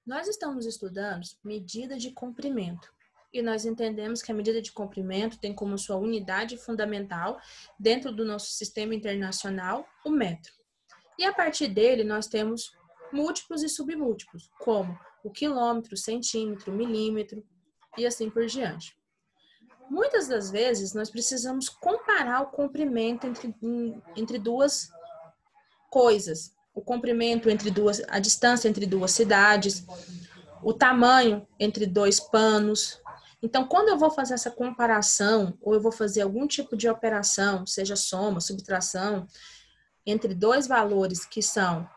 Nós estamos estudando medida de comprimento e nós entendemos que a medida de comprimento tem como sua unidade fundamental, dentro do nosso sistema internacional, o metro. E a partir dele nós temos múltiplos e submúltiplos, como o quilômetro, centímetro, milímetro e assim por diante. Muitas das vezes nós precisamos comparar o comprimento entre duas coisas. O comprimento a distância entre duas cidades, o tamanho entre dois panos. Então, quando eu vou fazer essa comparação, ou eu vou fazer algum tipo de operação, seja soma, subtração, entre dois valores que são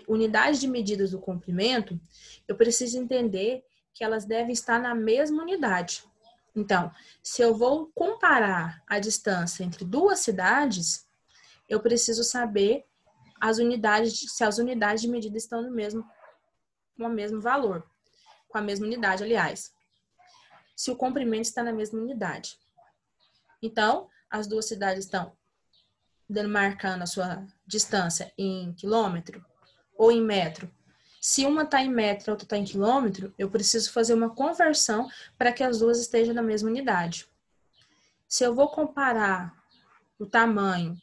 unidades de medidas do comprimento, eu preciso entender que elas devem estar na mesma unidade. Então, se eu vou comparar a distância entre duas cidades, eu preciso saber se as unidades de medida estão com o mesmo valor, com a mesma unidade, aliás. Se o comprimento está na mesma unidade. Então, as duas cidades estão marcando a sua distância em quilômetro ou em metro. Se uma está em metro e a outra está em quilômetro, eu preciso fazer uma conversão para que as duas estejam na mesma unidade. Se eu vou comparar o tamanho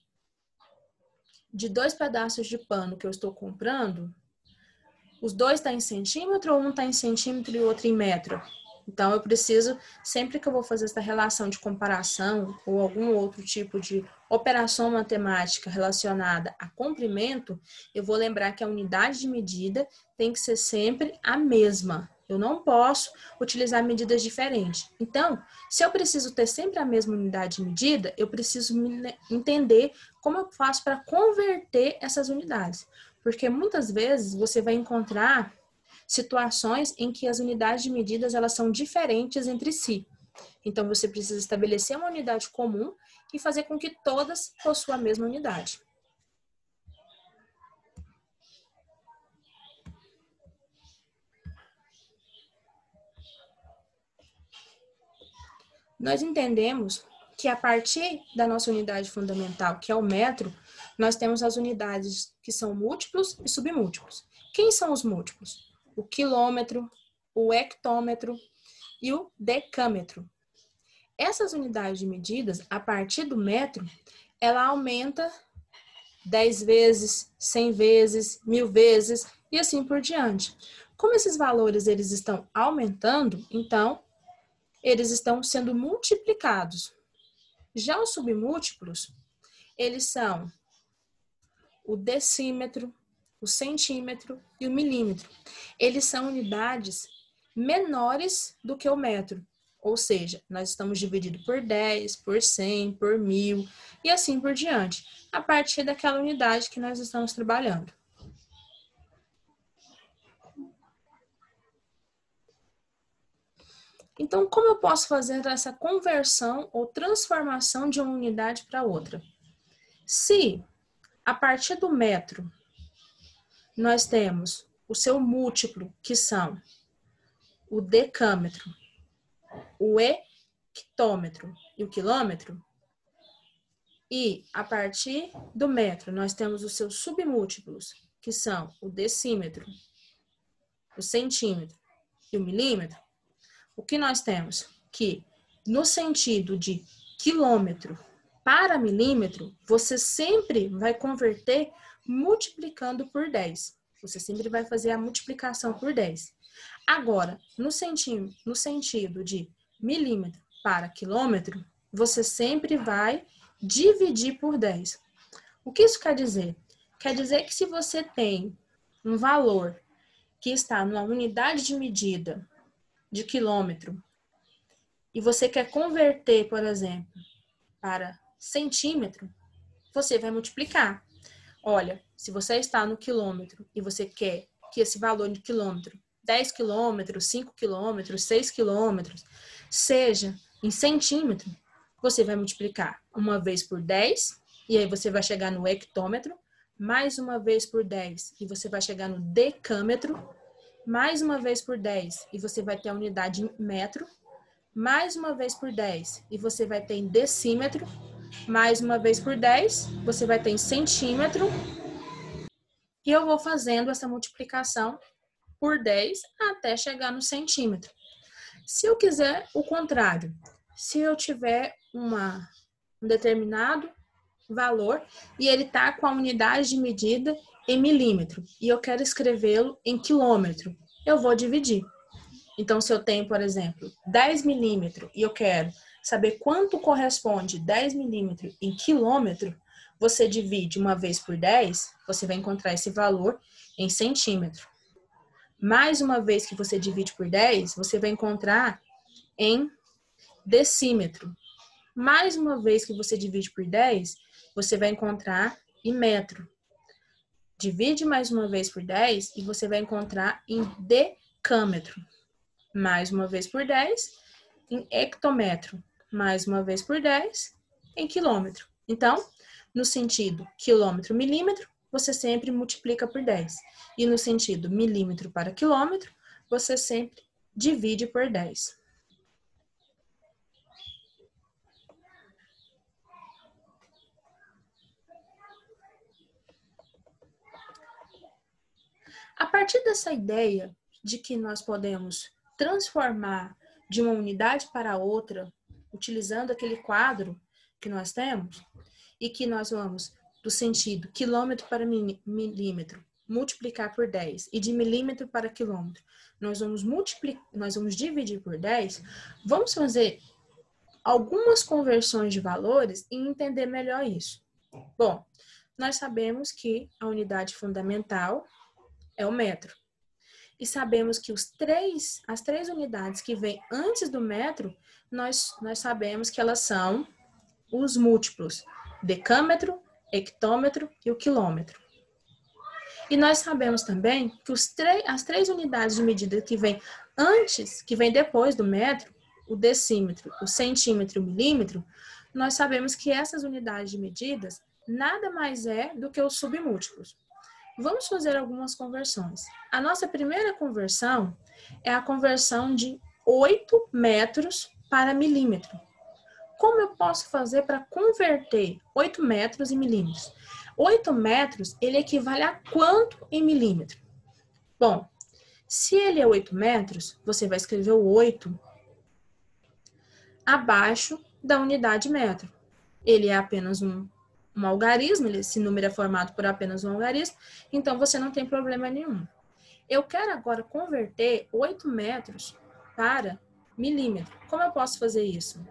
de dois pedaços de pano que eu estou comprando, os dois estão em centímetro ou um está em centímetro e o outro em metro? Então, eu preciso, sempre que eu vou fazer essa relação de comparação ou algum outro tipo de operação matemática relacionada a comprimento, eu vou lembrar que a unidade de medida tem que ser sempre a mesma. Eu não posso utilizar medidas diferentes. Então, se eu preciso ter sempre a mesma unidade de medida, eu preciso entender como eu faço para converter essas unidades. Porque muitas vezes você vai encontrar situações em que as unidades de medidas elas são diferentes entre si. Então, você precisa estabelecer uma unidade comum e fazer com que todas possuam a mesma unidade. Nós entendemos que a partir da nossa unidade fundamental, que é o metro, nós temos as unidades que são múltiplos e submúltiplos. Quem são os múltiplos? O quilômetro, o hectômetro e o decâmetro. Essas unidades de medidas, a partir do metro, ela aumenta 10 vezes, 100 vezes, 1000 vezes e assim por diante. Como esses valores eles estão aumentando, então, eles estão sendo multiplicados. Já os submúltiplos, eles são o decímetro, o centímetro e o milímetro. Eles são unidades menores do que o metro. Ou seja, nós estamos divididos por 10, por 100, por 1000 e assim por diante, a partir daquela unidade que nós estamos trabalhando. Então, como eu posso fazer essa conversão ou transformação de uma unidade para outra? Se, a partir do metro, nós temos o seu múltiplo, que são o decâmetro, o hectômetro e o quilômetro, e a partir do metro nós temos os seus submúltiplos, que são o decímetro, o centímetro e o milímetro, o que nós temos? Que no sentido de quilômetro para milímetro, você sempre vai converter multiplicando por 10. Você sempre vai fazer a multiplicação por 10. Agora, no sentido de milímetro para quilômetro, você sempre vai dividir por 10. O que isso quer dizer? Quer dizer que se você tem um valor que está numa unidade de medida de quilômetro e você quer converter, por exemplo, para centímetro, você vai multiplicar. Olha, se você está no quilômetro e você quer que esse valor de quilômetro, 10 quilômetros, 5 quilômetros, 6 quilômetros, seja em centímetro, você vai multiplicar uma vez por 10, e aí você vai chegar no hectômetro, mais uma vez por 10, e você vai chegar no decâmetro, mais uma vez por 10, e você vai ter a unidade em metro, mais uma vez por 10, e você vai ter em decímetro, mais uma vez por 10, você vai ter em centímetro, e eu vou fazendo essa multiplicação por 10 até chegar no centímetro. Se eu quiser o contrário, se eu tiver um determinado valor e ele está com a unidade de medida em milímetro e eu quero escrevê-lo em quilômetro, eu vou dividir. Então, se eu tenho, por exemplo, 10 milímetros e eu quero saber quanto corresponde 10 milímetros em quilômetro, você divide uma vez por 10, você vai encontrar esse valor em centímetro. Mais uma vez que você divide por 10, você vai encontrar em decímetro. Mais uma vez que você divide por 10, você vai encontrar em metro. Divide mais uma vez por 10 e você vai encontrar em decâmetro. Mais uma vez por 10, em hectômetro. Mais uma vez por 10, em quilômetro. Então, no sentido quilômetro, milímetro, você sempre multiplica por 10. E no sentido milímetro para quilômetro, você sempre divide por 10. A partir dessa ideia de que nós podemos transformar de uma unidade para outra, utilizando aquele quadro que nós temos, e que nós vamos do sentido quilômetro para milímetro, multiplicar por 10, e de milímetro para quilômetro, nós vamos dividir por 10, vamos fazer algumas conversões de valores e entender melhor isso. Bom, nós sabemos que a unidade fundamental é o metro. E sabemos que as três unidades que vêm antes do metro, nós sabemos que elas são os múltiplos: decâmetro, hectômetro e o quilômetro. E nós sabemos também que as três unidades de medida que vêm depois do metro, o decímetro, o centímetro e o milímetro, nós sabemos que essas unidades de medidas nada mais é do que os submúltiplos. Vamos fazer algumas conversões. A nossa primeira conversão é a conversão de 8 metros para milímetro. Como eu posso fazer para converter 8 metros em milímetros? 8 metros, ele equivale a quanto em milímetro? Bom, se ele é 8 metros, você vai escrever o 8 abaixo da unidade metro. Ele é apenas um algarismo, esse número é formado por apenas um algarismo, então você não tem problema nenhum. Eu quero agora converter 8 metros para milímetro. Como eu posso fazer isso?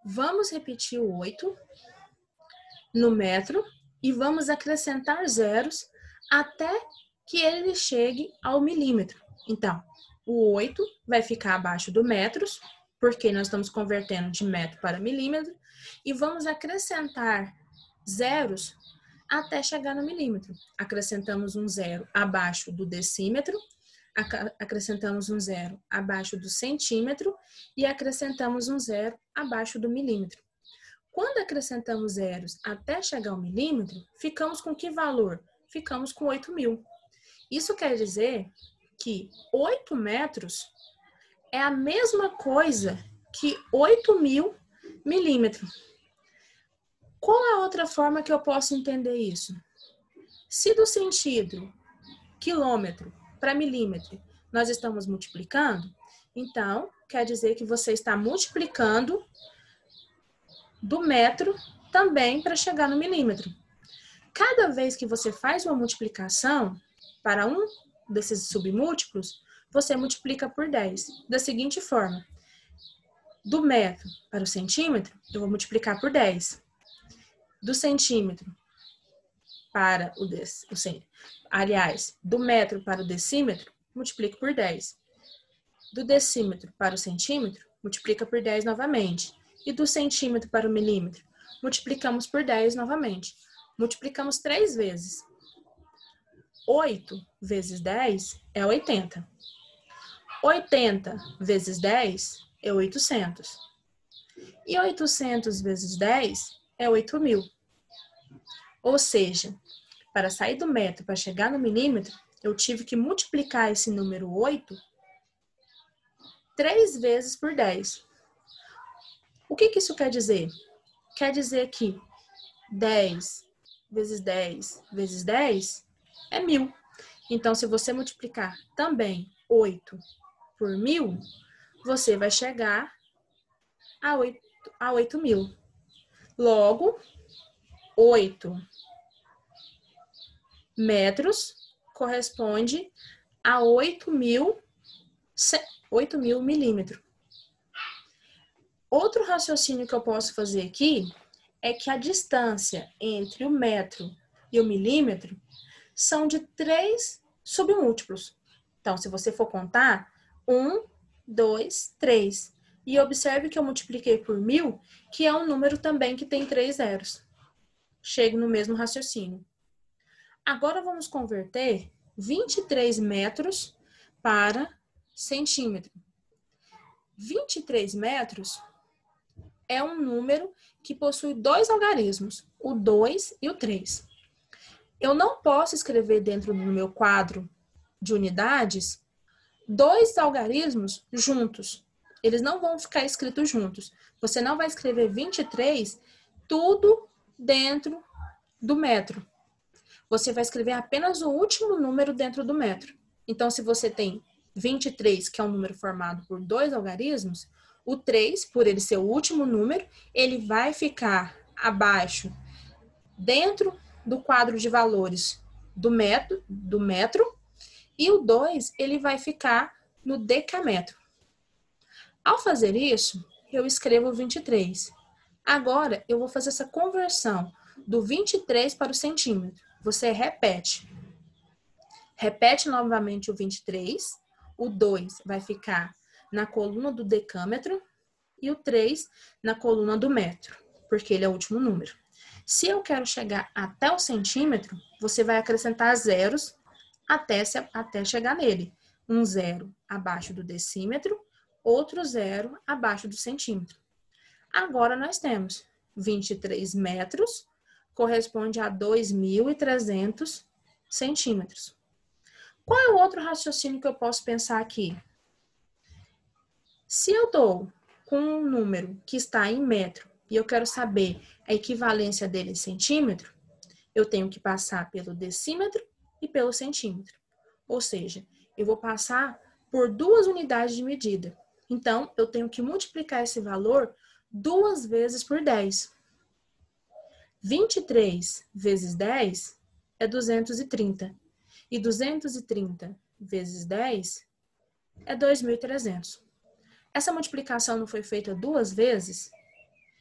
Vamos repetir o 8 no metro e vamos acrescentar zeros até que ele chegue ao milímetro. Então, o 8 vai ficar abaixo do metros, porque nós estamos convertendo de metro para milímetro, e vamos acrescentar zeros até chegar no milímetro. Acrescentamos um zero abaixo do decímetro, acrescentamos um zero abaixo do centímetro e acrescentamos um zero abaixo do milímetro. Quando acrescentamos zeros até chegar ao milímetro, ficamos com que valor? Ficamos com 8.000. Isso quer dizer que 8 metros é a mesma coisa que 8.000 milímetros. Qual é a outra forma que eu posso entender isso? Se do sentido quilômetro para milímetro nós estamos multiplicando, então quer dizer que você está multiplicando do metro também para chegar no milímetro. Cada vez que você faz uma multiplicação para um desses submúltiplos, você multiplica por 10. Da seguinte forma: do metro para o centímetro, eu vou multiplicar por 10. Do centímetro para do metro para o decímetro, multiplico por 10. Do decímetro para o centímetro, multiplica por 10 novamente. E do centímetro para o milímetro, multiplicamos por 10 novamente. Multiplicamos 3 vezes. 8 vezes 10 é 80. 80 vezes 10 é 800. E 800 vezes 10 é 8.000. Ou seja, para sair do metro para chegar no milímetro, eu tive que multiplicar esse número 8 3 vezes por 10. O que isso quer dizer? Quer dizer que 10 vezes 10 vezes 10 é 1.000. Então, se você multiplicar também 8 por 1.000, você vai chegar a 8.000. Logo, 8 metros corresponde a 8.000 milímetros. Outro raciocínio que eu posso fazer aqui é que a distância entre o metro e o milímetro são de 3 submúltiplos. Então, se você for contar, 1, 2, 3. E observe que eu multipliquei por 1.000, que é um número também que tem 3 zeros. Chego no mesmo raciocínio. Agora, vamos converter 23 metros para centímetro. 23 metros é um número que possui 2 algarismos, o 2 e o 3. Eu não posso escrever dentro do meu quadro de unidades 2 algarismos juntos. Eles não vão ficar escritos juntos. Você não vai escrever 23 tudo dentro do metro. Você vai escrever apenas o último número dentro do metro. Então, se você tem 23, que é um número formado por 2 algarismos, o 3, por ele ser o último número, ele vai ficar abaixo, dentro do quadro de valores do metro, e o 2, ele vai ficar no decâmetro. Ao fazer isso, eu escrevo 23. Agora, eu vou fazer essa conversão do 23 para o centímetro. Você repete. Repete novamente o 23. O 2 vai ficar na coluna do decâmetro e o 3 na coluna do metro, porque ele é o último número. Se eu quero chegar até o centímetro, você vai acrescentar zeros até chegar nele. Um zero abaixo do decímetro, outro zero abaixo do centímetro. Agora nós temos 23 metros, corresponde a 2.300 centímetros. Qual é o outro raciocínio que eu posso pensar aqui? Se eu estou com um número que está em metro e eu quero saber a equivalência dele em centímetro, eu tenho que passar pelo decímetro e pelo centímetro. Ou seja, eu vou passar por 2 unidades de medida. Então, eu tenho que multiplicar esse valor 2 vezes por 10. 23 vezes 10 é 230. E 230 vezes 10 é 2.300. Essa multiplicação não foi feita 2 vezes?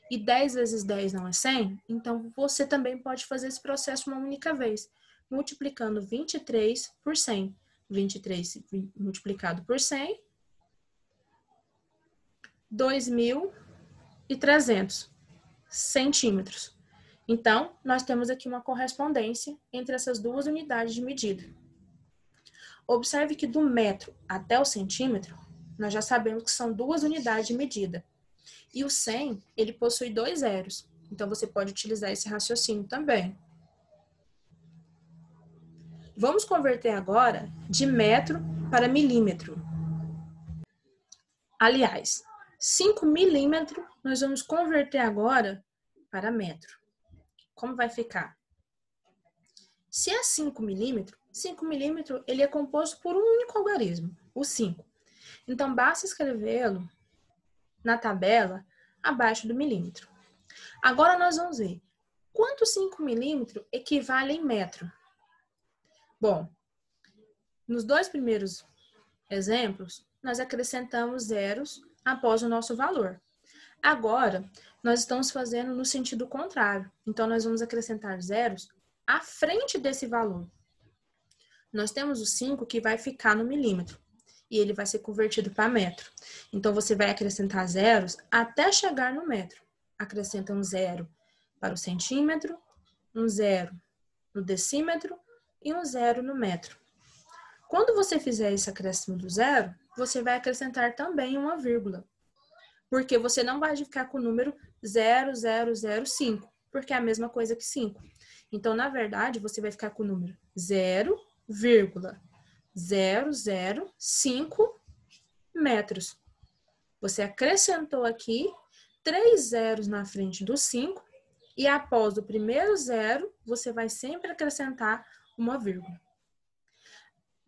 E 10 vezes 10 não é 100? Então, você também pode fazer esse processo uma única vez, multiplicando 23 por 100. 23 multiplicado por 100, 2.300 centímetros. Então, nós temos aqui uma correspondência entre essas 2 unidades de medida. Observe que do metro até o centímetro, nós já sabemos que são 2 unidades de medida. E o 100, ele possui 2 zeros. Então, você pode utilizar esse raciocínio também. Vamos converter agora de metro para milímetro. Aliás, 5 milímetros nós vamos converter agora para metro. Como vai ficar? Se é 5 milímetros ele é composto por um único algarismo, o 5. Então, basta escrevê-lo na tabela abaixo do milímetro. Agora, nós vamos ver quanto 5 milímetros equivale em metro. Bom, nos 2 primeiros exemplos, nós acrescentamos zeros após o nosso valor. Agora, nós estamos fazendo no sentido contrário. Então, nós vamos acrescentar zeros à frente desse valor. Nós temos o 5 que vai ficar no milímetro e ele vai ser convertido para metro. Então, você vai acrescentar zeros até chegar no metro. Acrescenta um zero para o centímetro, um zero no decímetro e um zero no metro. Quando você fizer esse acréscimo do zero, você vai acrescentar também uma vírgula. Porque você não vai ficar com o número 0005, porque é a mesma coisa que 5. Então, na verdade, você vai ficar com o número 0,005 metros. Você acrescentou aqui 3 zeros na frente do 5 e após o primeiro zero, você vai sempre acrescentar uma vírgula.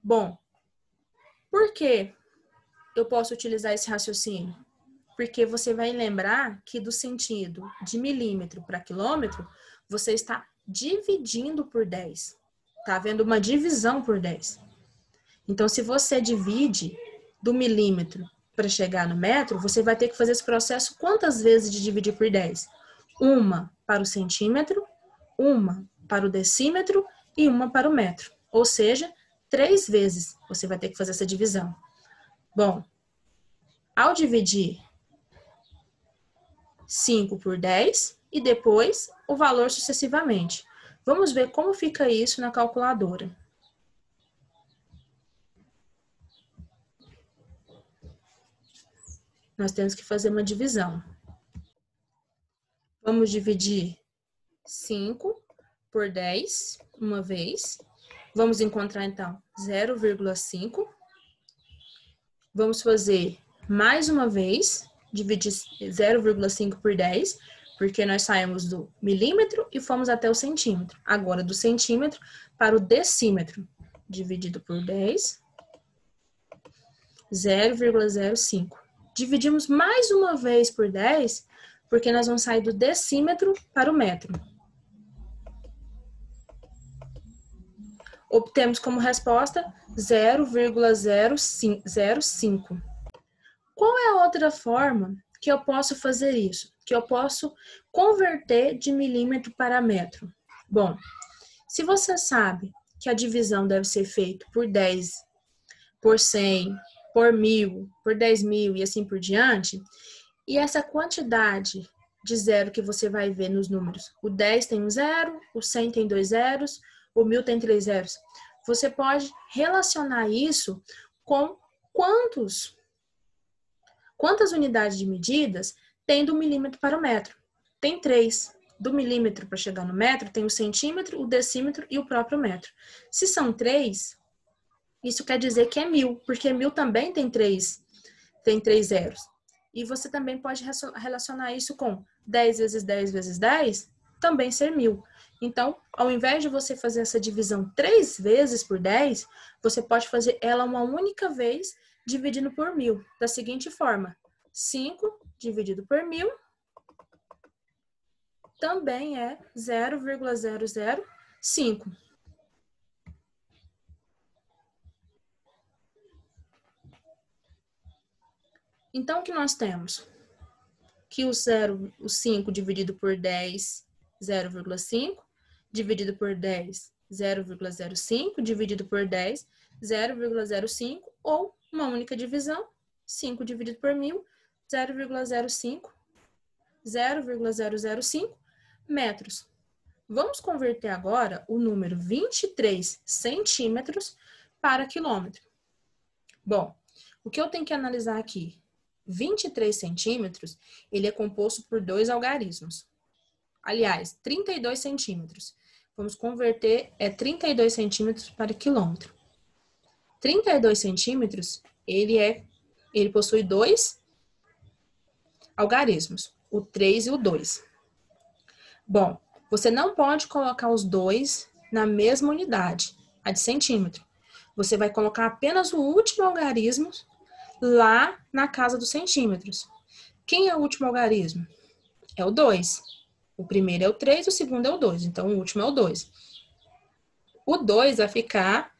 Bom, por que eu posso utilizar esse raciocínio? Porque você vai lembrar que do sentido de milímetro para quilômetro, você está dividindo por 10. Está havendo uma divisão por 10. Então, se você divide do milímetro para chegar no metro, você vai ter que fazer esse processo quantas vezes de dividir por 10? Uma para o centímetro, uma para o decímetro e uma para o metro. Ou seja, 3 vezes você vai ter que fazer essa divisão. Bom, ao dividir 5 por 10 e depois o valor sucessivamente. Vamos ver como fica isso na calculadora. Nós temos que fazer uma divisão. Vamos dividir 5 por 10 uma vez. Vamos encontrar, então, 0,5. Vamos fazer mais uma vez, dividir 0,5 por 10, porque nós saímos do milímetro e fomos até o centímetro. Agora, do centímetro para o decímetro, dividido por 10, 0,05. Dividimos mais uma vez por 10, porque nós vamos sair do decímetro para o metro. Obtemos como resposta 0,005. Qual é a outra forma que eu posso fazer isso? Que eu posso converter de milímetro para metro? Bom, se você sabe que a divisão deve ser feita por 10, por 100, por 1000, por 10.000 e assim por diante, e essa quantidade de zero que você vai ver nos números, o 10 tem um zero, o 100 tem 2 zeros, o 1000 tem 3 zeros. Você pode relacionar isso com quantas unidades de medidas tem do milímetro para o metro. Tem 3. Do milímetro para chegar no metro, tem o centímetro, o decímetro e o próprio metro. Se são 3, isso quer dizer que é 1000, porque 1000 também tem 3 zeros. E você também pode relacionar isso com 10 vezes 10 vezes 10, também ser 1000. Então, ao invés de você fazer essa divisão 3 vezes por 10, você pode fazer ela uma única vez, dividindo por 1000. Da seguinte forma, 5 dividido por 1000 também é 0,005. Então, o que nós temos? Que o 5 dividido por 10, 0,5, dividido por 10, 0,05, dividido por 10, 0,05, ou uma única divisão, 5 dividido por 1000, 0,05, 0,005 metros. Vamos converter agora o número 23 centímetros para quilômetro. Bom, o que eu tenho que analisar aqui? 23 centímetros, ele é composto por 2 algarismos. Aliás, 32 centímetros. Vamos converter 32 centímetros para quilômetro. 32 centímetros, ele possui 2 algarismos, o 3 e o 2. Bom, você não pode colocar os dois na mesma unidade, a de centímetro. Você vai colocar apenas o último algarismo lá na casa dos centímetros. Quem é o último algarismo? É o 2. O primeiro é o 3, o segundo é o 2. Então, o último é o 2. O 2 vai ficar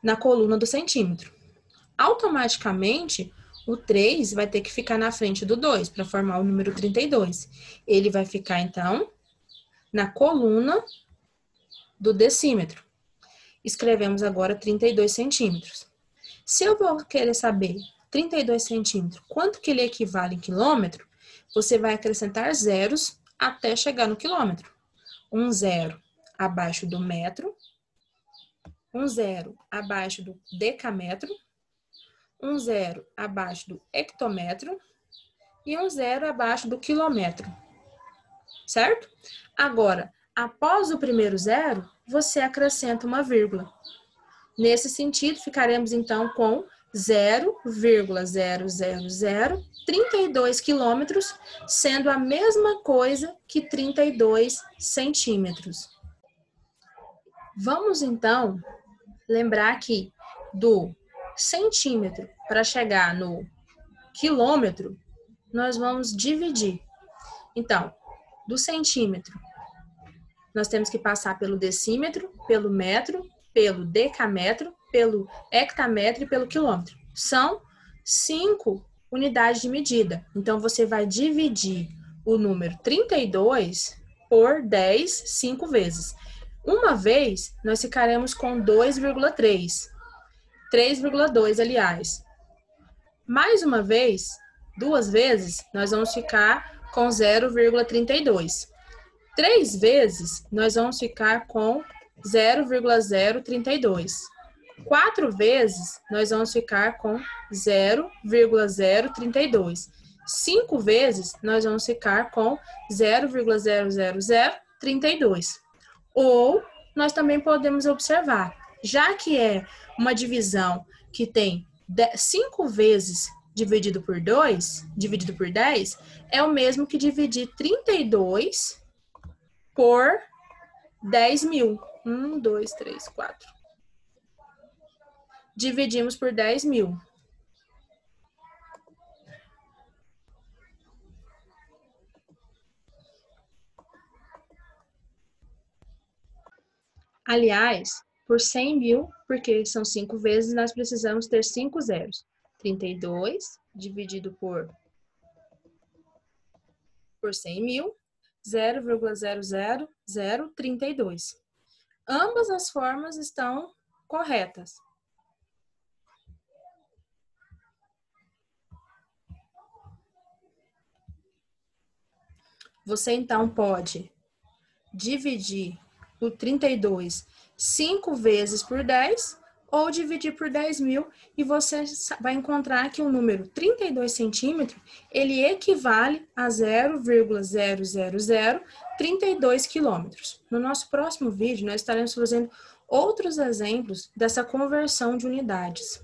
na coluna do centímetro. Automaticamente, o 3 vai ter que ficar na frente do 2 para formar o número 32. Ele vai ficar, então, na coluna do decímetro. Escrevemos agora 32 centímetros. Se eu vou querer saber 32 centímetros, quanto que ele equivale em quilômetro, você vai acrescentar zeros até chegar no quilômetro. Um zero abaixo do metro, um zero abaixo do decâmetro, um zero abaixo do hectômetro e um zero abaixo do quilômetro. Certo? Agora, após o primeiro zero, você acrescenta uma vírgula. Nesse sentido, ficaremos então com 0,00032 quilômetros, sendo a mesma coisa que 32 centímetros. Vamos, então, lembrar que do centímetro para chegar no quilômetro, nós vamos dividir. Então, do centímetro, nós temos que passar pelo decímetro, pelo metro, pelo decammetro, pelo hectametro e pelo quilômetro. São 5 unidades de medida. Então, você vai dividir o número 32 por 10, 5 vezes. Uma vez, nós ficaremos com 2,3. 3,2, aliás. Mais uma vez, 2 vezes, nós vamos ficar com 0,32. 3 vezes, nós vamos ficar com 0,032. 4 vezes, nós vamos ficar com 0,032. 5 vezes, nós vamos ficar com 0,00032. Ou, nós também podemos observar, já que é uma divisão que tem 5 vezes dividido por 2, dividido por 10, é o mesmo que dividir 32 por 10 mil. 1, 2, 3, 4. Dividimos por 10 mil. Aliás, por 100 mil, porque são 5 vezes, nós precisamos ter 5 zeros. 32 dividido por 100 mil, 0,00032. Ambas as formas estão corretas. Você, então, pode dividir o 32 5 vezes por 10 ou dividir por 10 mil e você vai encontrar que o número 32 centímetros, ele equivale a 0,00032 quilômetros. No nosso próximo vídeo, nós estaremos fazendo outros exemplos dessa conversão de unidades.